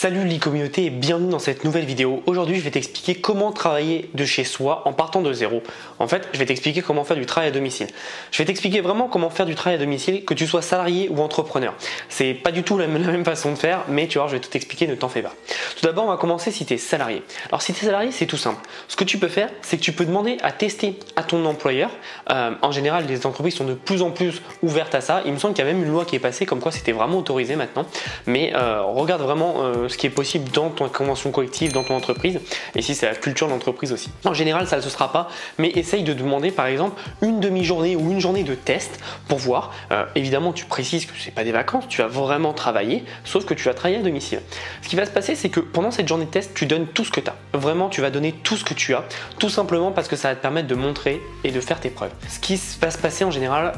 Salut l'e-communauté et bienvenue dans cette nouvelle vidéo. Aujourd'hui je vais t'expliquer comment travailler de chez soi en partant de zéro. En fait je vais t'expliquer comment faire du travail à domicile. Je vais t'expliquer vraiment comment faire du travail à domicile, que tu sois salarié ou entrepreneur. C'est pas du tout la même façon de faire, mais tu vois je vais tout t'expliquer, ne t'en fais pas. Tout d'abord on va commencer si tu es salarié. Alors si tu es salarié c'est tout simple. Ce que tu peux faire c'est que tu peux demander à tester à ton employeur. En général les entreprises sont de plus en plus ouvertes à ça. Il me semble qu'il y a même une loi qui est passée comme quoi c'était vraiment autorisé maintenant. Mais regarde vraiment ce qui est possible dans ton convention collective, dans ton entreprise, et si c'est la culture de l'entreprise aussi. En général ça ne se sera pas, mais essaye de demander par exemple une demi-journée ou une journée de test pour voir. Évidemment tu précises que ce n'est pas des vacances, tu vas vraiment travailler, sauf que tu vas travailler à domicile. Ce qui va se passer c'est que pendant cette journée de test tu donnes tout ce que tu as, vraiment tu vas donner tout ce que tu as, tout simplement parce que ça va te permettre de montrer et de faire tes preuves. Ce qui va se passer en général,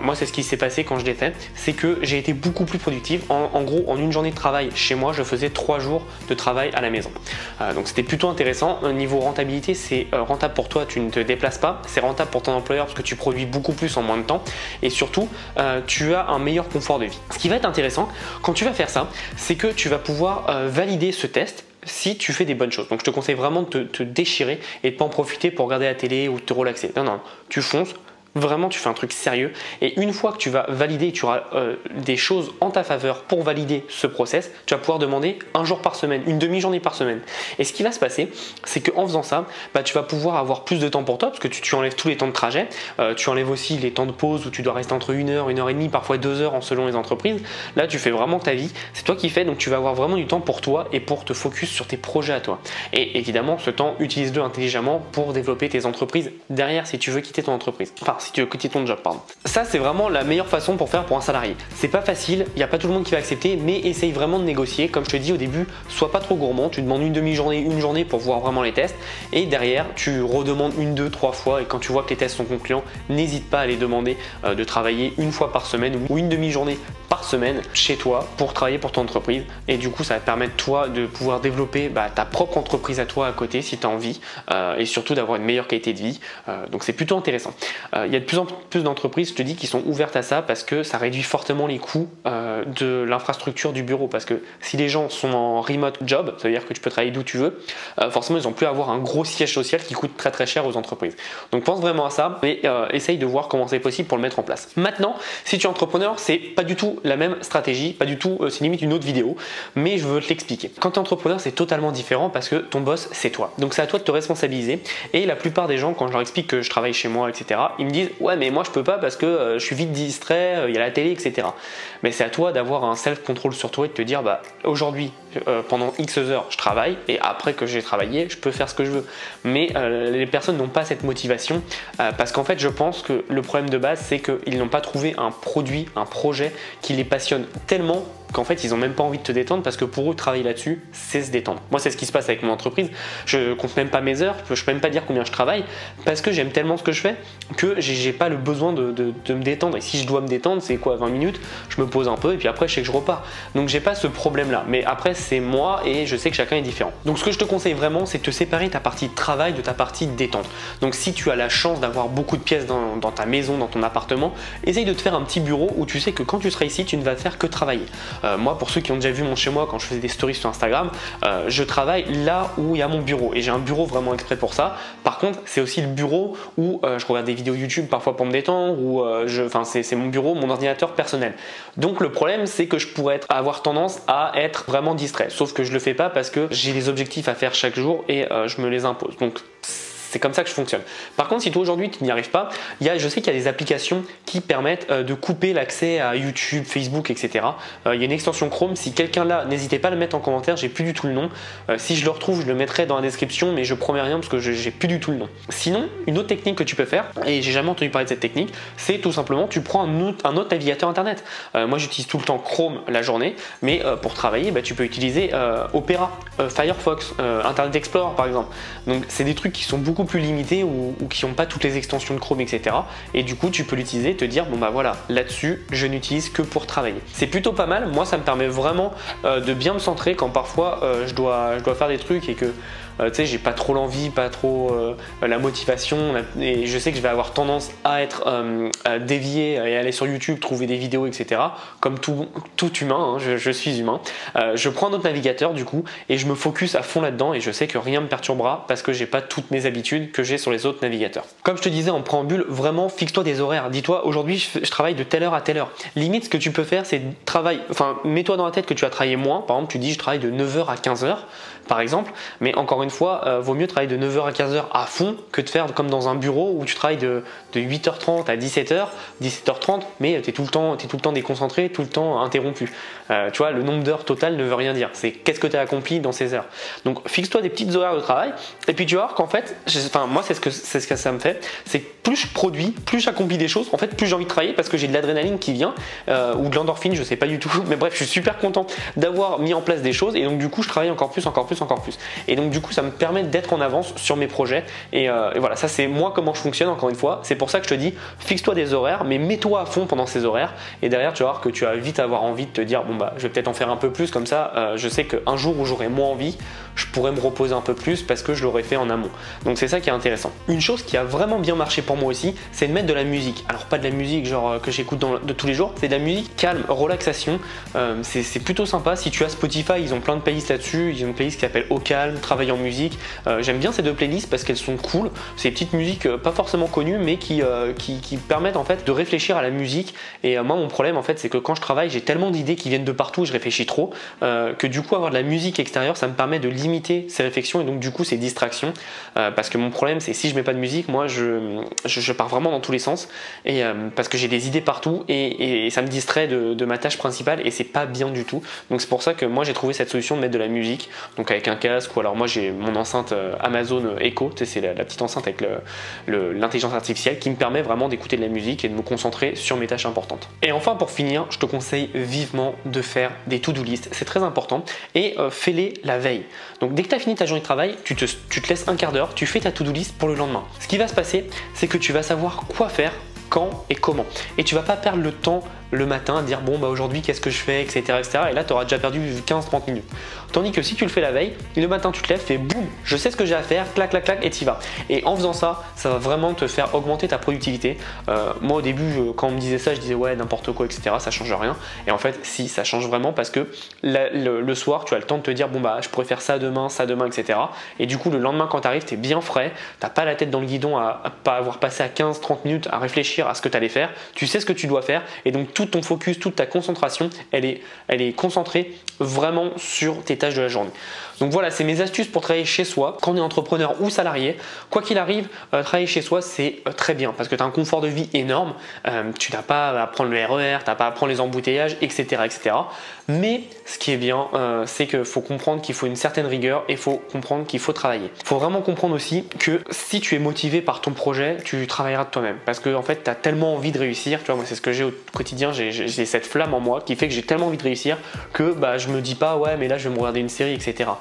moi c'est ce qui s'est passé quand je l'ai fait, c'est que j'ai été beaucoup plus productif. En gros en une journée de travail chez moi je faisais 3 jours de travail à la maison. Donc c'était plutôt intéressant. Niveau rentabilité, c'est rentable pour toi, tu ne te déplaces pas, c'est rentable pour ton employeur parce que tu produis beaucoup plus en moins de temps et surtout tu as un meilleur confort de vie. Ce qui va être intéressant quand tu vas faire ça, c'est que tu vas pouvoir valider ce test si tu fais des bonnes choses. Donc je te conseille vraiment de te déchirer et de ne pas en profiter pour regarder la télé ou te relaxer. Non, tu fonces. Vraiment, tu fais un truc sérieux et une fois que tu vas valider, tu auras des choses en ta faveur pour valider ce process, tu vas pouvoir demander un jour par semaine, une demi-journée par semaine. Et ce qui va se passer, c'est qu'en faisant ça, tu vas pouvoir avoir plus de temps pour toi parce que tu enlèves tous les temps de trajet, tu enlèves aussi les temps de pause où tu dois rester entre 1 heure, 1 heure et demie, parfois 2 heures selon les entreprises. Là, tu fais vraiment ta vie, c'est toi qui fais, donc tu vas avoir vraiment du temps pour toi et pour te focus sur tes projets à toi. Et évidemment, ce temps, utilise-le intelligemment pour développer tes entreprises derrière si tu veux quitter ton entreprise. Enfin, si tu veux quitter ton job, pardon. Ça, c'est vraiment la meilleure façon pour faire pour un salarié. C'est pas facile, il n'y a pas tout le monde qui va accepter, mais essaye vraiment de négocier. Comme je te dis au début, sois pas trop gourmand, tu demandes une demi-journée, une journée pour voir vraiment les tests et derrière, tu redemandes 1, 2, 3 fois et quand tu vois que les tests sont concluants, n'hésite pas à les demander de travailler une fois par semaine ou une demi-journée par semaine chez toi pour travailler pour ton entreprise et du coup, ça va te permettre toi de pouvoir développer ta propre entreprise à toi à côté si tu as envie et surtout d'avoir une meilleure qualité de vie. Donc, c'est plutôt intéressant. Il y a de plus en plus d'entreprises, je te dis, qui sont ouvertes à ça parce que ça réduit fortement les coûts de l'infrastructure du bureau. Parce que si les gens sont en remote job, ça veut dire que tu peux travailler d'où tu veux, forcément ils n'ont plus à avoir un gros siège social qui coûte très cher aux entreprises. Donc pense vraiment à ça et essaye de voir comment c'est possible pour le mettre en place. Maintenant, si tu es entrepreneur, c'est pas du tout la même stratégie, pas du tout, c'est limite une autre vidéo, mais je veux te l'expliquer. Quand tu es entrepreneur, c'est totalement différent parce que ton boss, c'est toi. Donc c'est à toi de te responsabiliser et la plupart des gens, quand je leur explique que je travaille chez moi, etc., ils me disent ouais mais moi je peux pas parce que je suis vite distrait, il y a la télé, etc. Mais c'est à toi d'avoir un self-control sur toi et de te dire aujourd'hui pendant X heures je travaille et après que j'ai travaillé je peux faire ce que je veux. Mais les personnes n'ont pas cette motivation parce qu'en fait je pense que le problème de base c'est qu'ils n'ont pas trouvé un produit, un projet qui les passionne tellement qu'en fait ils n'ont même pas envie de te détendre parce que pour eux travailler là-dessus c'est se détendre. Moi c'est ce qui se passe avec mon entreprise, je compte même pas mes heures, je peux même pas dire combien je travaille parce que j'aime tellement ce que je fais que j'ai pas le besoin de me détendre et si je dois me détendre c'est quoi 20 minutes, je me pose un peu et puis après je sais que je repars. Donc j'ai pas ce problème là mais après c'est moi et je sais que chacun est différent. Donc ce que je te conseille vraiment c'est de te séparer ta partie de travail de ta partie de détente. Donc si tu as la chance d'avoir beaucoup de pièces dans ta maison, dans ton appartement, essaye de te faire un petit bureau où tu sais que quand tu seras ici tu ne vas faire que travailler. Moi pour ceux qui ont déjà vu mon chez moi quand je faisais des stories sur Instagram, je travaille là où il y a mon bureau et j'ai un bureau vraiment exprès pour ça. Par contre c'est aussi le bureau où je regarde des vidéos YouTube parfois pour me détendre ou c'est mon bureau, mon ordinateur personnel. Donc le problème c'est que je pourrais avoir tendance à être vraiment distrait, sauf que je le fais pas parce que j'ai des objectifs à faire chaque jour et je me les impose. Donc c'est comme ça que je fonctionne. Par contre, si toi aujourd'hui tu n'y arrives pas, je sais qu'il y a des applications qui permettent de couper l'accès à YouTube, Facebook, etc. Il y a une extension Chrome. Si quelqu'un là, n'hésitez pas à le mettre en commentaire. J'ai plus du tout le nom. Si je le retrouve, je le mettrai dans la description, mais je promets rien parce que j'ai plus du tout le nom. Sinon, une autre technique que tu peux faire, et j'ai jamais entendu parler de cette technique, c'est tout simplement tu prends un autre navigateur internet. Moi, j'utilise tout le temps Chrome la journée, mais pour travailler, tu peux utiliser Opera, Firefox, Internet Explorer par exemple. Donc c'est des trucs qui sont beaucoup beaucoup plus limités ou qui n'ont pas toutes les extensions de Chrome, etc. Et du coup, tu peux l'utiliser et te dire, bon bah voilà, là-dessus, je n'utilise que pour travailler. C'est plutôt pas mal. Moi, ça me permet vraiment de bien me centrer quand parfois je dois faire des trucs et que tu sais, j'ai pas trop l'envie, pas trop la motivation, et je sais que je vais avoir tendance à être dévié et aller sur YouTube, trouver des vidéos, etc. Comme tout humain, hein, je suis humain. Je prends un autre navigateur du coup et je me focus à fond là-dedans et je sais que rien me perturbera parce que j'ai pas toutes mes habitudes que j'ai sur les autres navigateurs. Comme je te disais en préambule, vraiment fixe-toi des horaires. Dis-toi, aujourd'hui je travaille de telle heure à telle heure. Limite, ce que tu peux faire, c'est mets-toi dans la tête que tu vas travailler moins. Par exemple, tu dis je travaille de 9h à 15h par exemple, mais encore une fois, vaut mieux travailler de 9h à 15h à fond que de faire comme dans un bureau où tu travailles de 8h30 à 17h, 17h30, mais tu es tout le temps déconcentré, tout le temps interrompu. Tu vois, le nombre d'heures total ne veut rien dire. C'est qu'est-ce que tu as accompli dans ces heures. Donc fixe-toi des petites horaires de travail et puis tu vas voir qu'en fait, moi c'est ce que ça me fait, c'est que plus je produis, plus j'accomplis des choses, en fait plus j'ai envie de travailler parce que j'ai de l'adrénaline qui vient ou de l'endorphine, je sais pas du tout, mais bref, je suis super content d'avoir mis en place des choses et donc du coup je travaille encore plus. Et donc du coup ça me permet d'être en avance sur mes projets et voilà, ça c'est moi comment je fonctionne encore une fois. C'est pour ça que je te dis, fixe-toi des horaires mais mets-toi à fond pendant ces horaires et derrière tu vas voir que tu vas vite avoir envie de te dire bon bah je vais peut-être en faire un peu plus comme ça, je sais qu'un jour où j'aurai moins envie, je pourrais me reposer un peu plus parce que je l'aurais fait en amont. Donc c'est ça qui est intéressant. Une chose qui a vraiment bien marché pour moi aussi, c'est de mettre de la musique. Alors pas de la musique genre que j'écoute de tous les jours, c'est de la musique calme, relaxation. C'est plutôt sympa. Si tu as Spotify, ils ont plein de playlists là-dessus. Ils ont une playlist qui s'appelle Au calme, travailler en musique. J'aime bien ces deux playlists parce qu'elles sont cool. C'est des petites musiques pas forcément connues mais qui permettent en fait de réfléchir à la musique. Et moi mon problème en fait c'est que quand je travaille j'ai tellement d'idées qui viennent de partout, je réfléchis trop que du coup avoir de la musique extérieure ça me permet de limiter ces réflexions et donc du coup ces distractions parce que mon problème c'est si je mets pas de musique, moi je pars vraiment dans tous les sens et parce que j'ai des idées partout et ça me distrait de ma tâche principale et c'est pas bien du tout. Donc c'est pour ça que moi j'ai trouvé cette solution de mettre de la musique, donc avec un casque ou alors moi j'ai mon enceinte Amazon Echo, c'est la petite enceinte avec l'intelligence artificielle qui me permet vraiment d'écouter de la musique et de me concentrer sur mes tâches importantes. Et enfin pour finir, je te conseille vivement de faire des to-do list, c'est très important et fais-les la veille. Donc dès que tu as fini ta journée de travail, tu te laisses un quart d'heure, tu fais ta to-do list pour le lendemain. Ce qui va se passer, c'est que tu vas savoir quoi faire, quand et comment. Et tu vas pas perdre le temps le matin à dire bon bah aujourd'hui qu'est-ce que je fais, etc. Et là tu auras déjà perdu 15-30 minutes. Tandis que si tu le fais la veille, le matin tu te lèves, fais boum, je sais ce que j'ai à faire, clac clac clac et t'y vas. Et en faisant ça, ça va vraiment te faire augmenter ta productivité. Moi au début quand on me disait ça, je disais ouais n'importe quoi, etc. Ça change rien. Et en fait si, ça change vraiment parce que le soir tu as le temps de te dire bon bah je pourrais faire ça demain, etc. Et du coup le lendemain quand tu arrives, tu es bien frais, t'as pas la tête dans le guidon à pas avoir passé à 15-30 minutes à réfléchir à ce que tu allais faire, tu sais ce que tu dois faire et donc tout ton focus, toute ta concentration, elle est concentrée vraiment sur tes tâches de la journée. Donc voilà, c'est mes astuces pour travailler chez soi, quand on est entrepreneur ou salarié. Quoi qu'il arrive, travailler chez soi, c'est très bien parce que tu as un confort de vie énorme. Tu n'as pas à prendre le RER, tu n'as pas à prendre les embouteillages, etc. etc. Mais ce qui est bien, c'est qu'il faut comprendre qu'il faut une certaine rigueur et il faut comprendre qu'il faut travailler. Il faut vraiment comprendre aussi que si tu es motivé par ton projet, tu travailleras de toi-même parce que en fait, tu as tellement envie de réussir. Tu vois, moi, c'est ce que j'ai au quotidien. J'ai cette flamme en moi qui fait que j'ai tellement envie de réussir que bah, je me dis pas ouais, mais là, je vais me regarder une série, etc.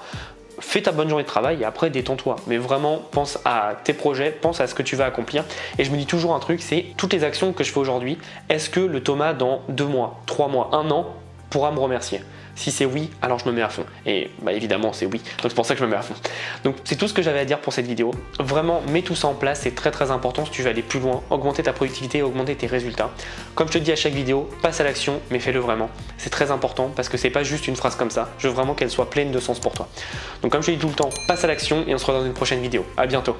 Fais ta bonne journée de travail et après détends-toi. Mais vraiment, pense à tes projets, pense à ce que tu vas accomplir. Et je me dis toujours un truc, c'est toutes les actions que je fais aujourd'hui, est-ce que le Thomas dans 2 mois, 3 mois, 1 an pourra me remercier? Si c'est oui, alors je me mets à fond. Et bah évidemment c'est oui, donc c'est pour ça que je me mets à fond. Donc c'est tout ce que j'avais à dire pour cette vidéo. Vraiment, mets tout ça en place, c'est très très important si tu veux aller plus loin, augmenter ta productivité, augmenter tes résultats. Comme je te dis à chaque vidéo, passe à l'action, mais fais-le vraiment. C'est très important parce que c'est pas juste une phrase comme ça. Je veux vraiment qu'elle soit pleine de sens pour toi. Donc comme je te dis tout le temps, passe à l'action et on se retrouve dans une prochaine vidéo. À bientôt.